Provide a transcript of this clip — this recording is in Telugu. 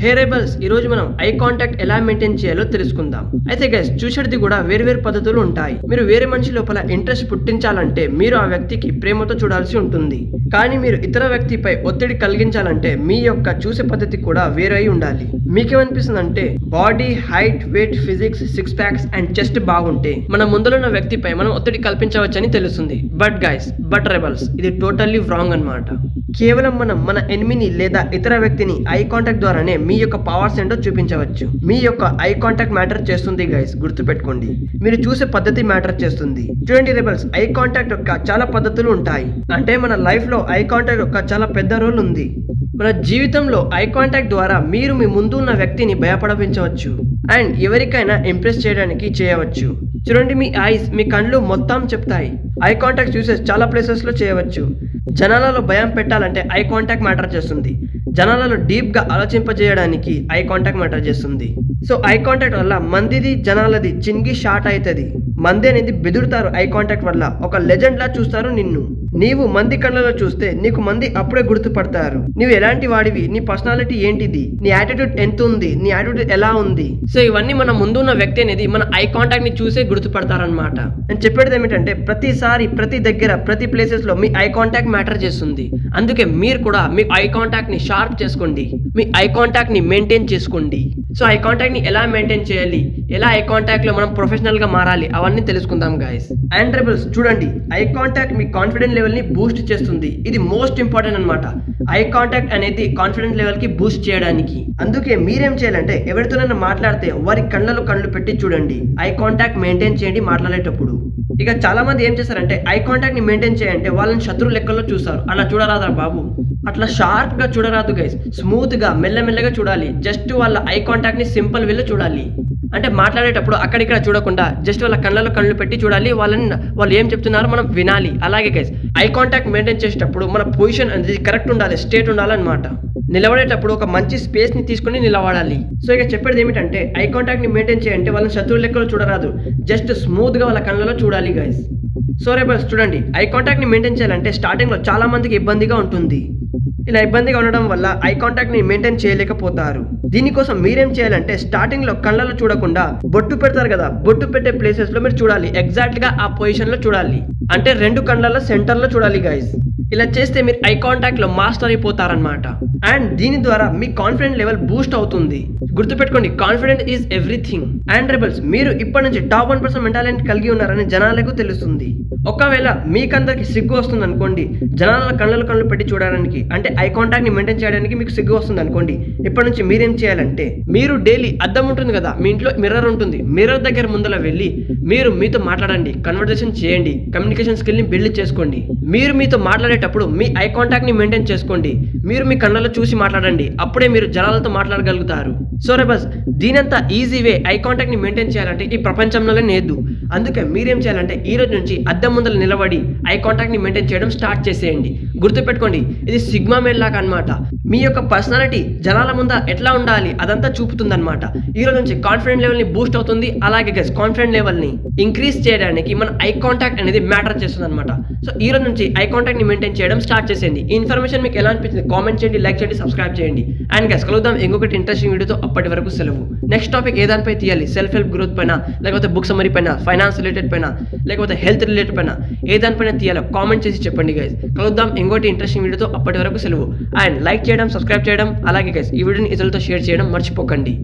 హే రెబల్స్, ఈ రోజు మనం ఐ కాంటాక్ట్ ఎలా మెయింటైన్ చేయాలో తెలుసుకుందాం. అయితే గైస్, చూసేది కూడా వేరు పద్ధతులు ఉంటాయి. మీరు వేరే మనిషి లోపల ఇంట్రెస్ట్ పుట్టించాలంటే మీరు ఆ వ్యక్తికి ప్రేమతో చూడాల్సి ఉంటుంది. కానీ మీరు ఇతర వ్యక్తిపై ఒత్తిడి కలిగించాలంటే మీ యొక్క చూసే పద్ధతి కూడా వేరే అయి ఉండాలి. మీకేమనిపిస్తుంది అంటే body, height, weight, physics, six packs and chest బాగుంటే మన ముందులో ఉన్న వ్యక్తిపై మనం ఒత్తిడి కల్పించవచ్చని తెలుస్తుంది. బట్ గైస్, రెబల్స్, ఇది టోటల్లీ రాంగ్ అన్నమాట. కేవలం మనం మన ఎనిమిని లేదా ఇతర వ్యక్తిని ఐ కాంటాక్ట్ ద్వారానే మీ యొక్క పవర్స్ ఏంటో చూపించవచ్చు. మీ యొక్క ఐ కాంటాక్ట్ మ్యాటర్ చేస్తుంది గైస్, గుర్తుపెట్టుకోండి. మీరు చూసే పద్ధతి మ్యాటర్ చేస్తుంది. చూడండి రెబల్స్, ఐ కాంటాక్ట్ యొక్క చాలా పద్ధతులు ఉంటాయి. అంటే మన లైఫ్ లో ఐ కాంటాక్ట్ యొక్క చాలా పెద్ద రోల్ ఉంది. మన జీవితంలో ఐ కాంటాక్ట్ ద్వారా మీరు మీ ముందు ఉన్న వ్యక్తిని భయపడపించవచ్చు అండ్ ఎవరికైనా ఇంప్రెస్ చేయడానికి చేయవచ్చు. చూడండి, మీ ఐస్, మీ కళ్ళు మొత్తం చెప్తాయి. ఐ కాంటాక్ట్ చూసే చాలా ప్లేసెస్ లో చేయవచ్చు. జనాలలో భయం పెట్టాలంటే ఐ కాంటాక్ట్ మ్యాటర్ చేస్తుంది. జనాలలో డీప్ గా ఆలోచింపజేయడానికి ఐ కాంటాక్ట్ మ్యాటర్ చేస్తుంది. సో ఐ కాంటాక్ట్ వల్ల మందిది జనాలది చింగి షార్ట్ అవుతుంది. మంది అనేది బెదురుతారు. ఐ కాంటాక్ట్ వల్ల ఒక లెజెండ్ లా చూస్తారు నిన్ను. నీవు మంది కళ్ళలో చూస్తే నీకు మంది అప్పుడే గుర్తుపడతారు. నీవు ఎలాంటి వాడివి, నీ పర్సనాలిటీ ఏంటిది, నీ యాటిట్యూడ్ ఎంత ఉంది, నీ యాటిట్యూడ్ ఎలా ఉంది. సో ఇవన్నీ మన ముందు ఉన్న వ్యక్తి అనేది మన ఐ కాంటాక్ట్ ని చూసే గుర్తుపడతారనమాట. నేను చెప్పేది ఏమిటంటే ప్రతిసారి, ప్రతి దగ్గర, ప్రతి ప్లేసెస్ లో మీ ఐ కాంటాక్ట్ మ్యాటర్ చేస్తుంది. అందుకే మీరు కూడా మీ ఐ కాంటాక్ట్ ని షార్ప్ చేసుకోండి. మీ ఐ కాంటాక్ట్ ని మెయింటైన్ చేసుకోండి. సో ఐ కాంటాక్ట్ ని ఎలా మెయింటైన్ చేయాలి, ఎలా ఐ కాంటాక్ట్ లో మనం ప్రొఫెషనల్ గా మారాలి, అవన్నీ తెలుసుకుందాం గైస్. అండ్ రెబల్స్, చూడండి, eye contact me confidence level ని బూస్ట్ చేస్తుంది. ఇది మోస్ట్ ఇంపార్టెంట్ అన్నమాట. ఐ కాంటాక్ట్ అనేది కాన్ఫిడెన్స్ లెవెల్ కి బూస్ట్ చేయడానికి. అందుకే మీరేం చేయాలంటే ఎవరితోనైనా మాట్లాడితే వారి కళ్ళలో కళ్ళు పెట్టి చూడండి. ఐ కాంటాక్ట్ మెయింటైన్ చేయండి మాట్లాడేటప్పుడు. ఇక చాలా మంది ఏం చేస్తారంటే ఐ కాంటాక్ట్ ని మెయింటైన్ చేయంటే వాళ్ళని శత్రు లెక్కల్లో చూస్తారు. అలా చూడరాదా బాబు, అట్లా షార్ప్ గా చూడరాదు గైస్. స్మూత్ గా మెల్లమెల్లగా చూడాలి. జస్ట్ వాళ్ళ ఐ కాంటాక్ట్ ని సింపుల్ వేలో చూడాలి. అంటే మాట్లాడేటప్పుడు అక్కడిక్కడ చూడకుండా జస్ట్ వాళ్ళ కళ్ళలో కళ్ళు పెట్టి చూడాలి. వాళ్ళు ఏం చెప్తున్నారో మనం వినాలి. అలాగే గైస్, ఐ కాంటాక్ట్ మెయింటైన్ చేసేటప్పుడు మన పొజిషన్ అనేది కరెక్ట్ ఉండాలి, స్ట్రేట్ ఉండాలన్నమాట. నిలబడేటప్పుడు ఒక మంచి స్పేస్ ని తీసుకుని నిలబడాలి. సో ఇక చెప్పేది ఏమిటంటే ఐ కాంటాక్ట్ ని మెయింటైన్ చేయంటే వాళ్ళని శత్రువు లెక్కలో చూడరాదు. జస్ట్ స్మూత్ గా వాళ్ళ కళ్ళలో చూడాలి గైస్. సో రెబల్స్, చూడండి, ఐ కాంటాక్ట్ ని మెయింటైన్ చేయాలంటే స్టార్టింగ్ లో చాలా మందికి ఇబ్బందిగా ఉంటుంది. ఇలా ఇబ్బందిగా ఉండడం వల్ల ఐ కాంటాక్ట్ ని మెయింటైన్ చేయలేకపోతారు. దీనికోసం మీరేం చేయాలంటే స్టార్టింగ్ లో కళ్ళలో చూడకుండా బొట్టు పెడతారు కదా, బొట్టు పెట్టే ప్లేసెస్ లో మీరు చూడాలి. ఎగ్జాక్ట్ గా ఆ పొజిషన్ లో చూడాలి. అంటే రెండు కళ్ళలో సెంటర్ లో చూడాలి గైస్. ఇలా చేస్తే మీరు ఐ కాంటాక్ట్ లో మాస్టర్ అయిపోతారనమాట. అండ్ దీని ద్వారా మీ కాన్ఫిడెంట్ లెవెల్ బూస్ట్ అవుతుంది. గుర్తుపెట్టుకోండి, confident is everything. And rebels, మీరు ఇప్పటి నుంచి టాప్ 1% మెంటాలిటీ కలిగి ఉన్నారని జనాలకు తెలుస్తుంది. ఒకవేళ మీకందరికి సిగ్గు వస్తుంది అనుకోండి, జనాల కళ్ళు పెట్టి చూడడానికి, అంటే ఐ కాంటాక్ట్ ని మెయింటైన్ చేయడానికి మీకు సిగ్గు వస్తుంది అనుకోండి, ఇప్పటి నుంచి మీరేం చేయాలంటే మీరు డైలీ అద్దం ఉంటుంది కదా, మీ ఇంట్లో మిర్రర్ ఉంటుంది. మిర్రర్ దగ్గర ముందర వెళ్ళి మీరు మీతో మాట్లాడండి, కన్వర్జేషన్ చేయండి, కమ్యూనికేషన్ స్కిల్ ని బిల్డ్ చేసుకోండి. మీరు మీతో మాట్లాడేటప్పుడు మీ ఐ కాంటాక్ట్ ని మెయింటైన్ చేసుకోండి. మీరు మీ కళ్ళలో చూసి మాట్లాడండి. అప్పుడే మీరు జనాలతో మాట్లాడగలుగుతారు. సో రెబల్స్, దీనంతా ఈజీ వే ఐ కాంటాక్ట్ ని మెయింటైన్ చేయాలంటే ఈ ప్రపంచంలోనే లేదు. అందుకే మీరేం చేయాలంటే ఈ రోజు నుంచి అద్దం ముందర నిలబడి ఐ కాంటాక్ట్ ని మెయింటైన్ చేయడం స్టార్ట్ చేసేయండి. గుర్తుపెట్టుకోండి, ఇది సిగ్మా మేల్ లాగా అనమాట. మీ యొక్క పర్సనాలిటీ జనాల ముందర ఎట్లా ఉండాలి అదంతా చూపుతుంది అనమాట. ఈ రోజు నుంచి కాన్ఫిడెంట్ లెవెల్ ని బూస్ట్ అవుతుంది. అలాగే గైస్, కాన్ఫిడెంట్ లెవెల్ ని ఇంక్రీజ్ చేయడానికి మన ఐ కాంటాక్ట్ అనేది మ్యాటర్ చేస్తుంది అనమాట. సో ఈ రోజు నుంచి ఐ కాంటాక్ట్ ని మెయింటైన్ చేయడం స్టార్ట్ చేసేయండి. ఈ ఇన్ఫర్మేషన్ మీకు ఎలా అనిపించింది కామెంట్ చేయండి, లైక్ చేయండి, సబ్స్క్రైబ్ చేయండి. అండ్ గైస్, కలుద్దాం ఇంకొకటి ఇంట్రెస్టింగ్ వీడియోతో. అప్పటి వరకు సెలవు. నెక్స్ట్ టాపిక్ ఏ దానిపై తీయాలి, సెల్ఫ్ హెల్ప్ గ్రోత్ పైన, లేకపోతే బుక్ సమరీ పైన, ఫైనాన్స్ రిలేటెడ్ పైన, లేకపోతే హెల్త్ రిలేటెడ్ పైన, ఏ దానిపైన తీయాలో కామెంట్ చేసి చెప్పండి గైస్. కలుద్దాం ఇంకోటి ఇంట్రెస్టింగ్ వీడియోతో. అప్పటి వరకు సెలవు. అండ్ లైక్ చేయడం, సబ్స్క్రైబ్ చేయడం, అలాగే గైస్ ఈ వీడియోని ఇతరులతో షేర్ చేయడం మర్చిపోకండి.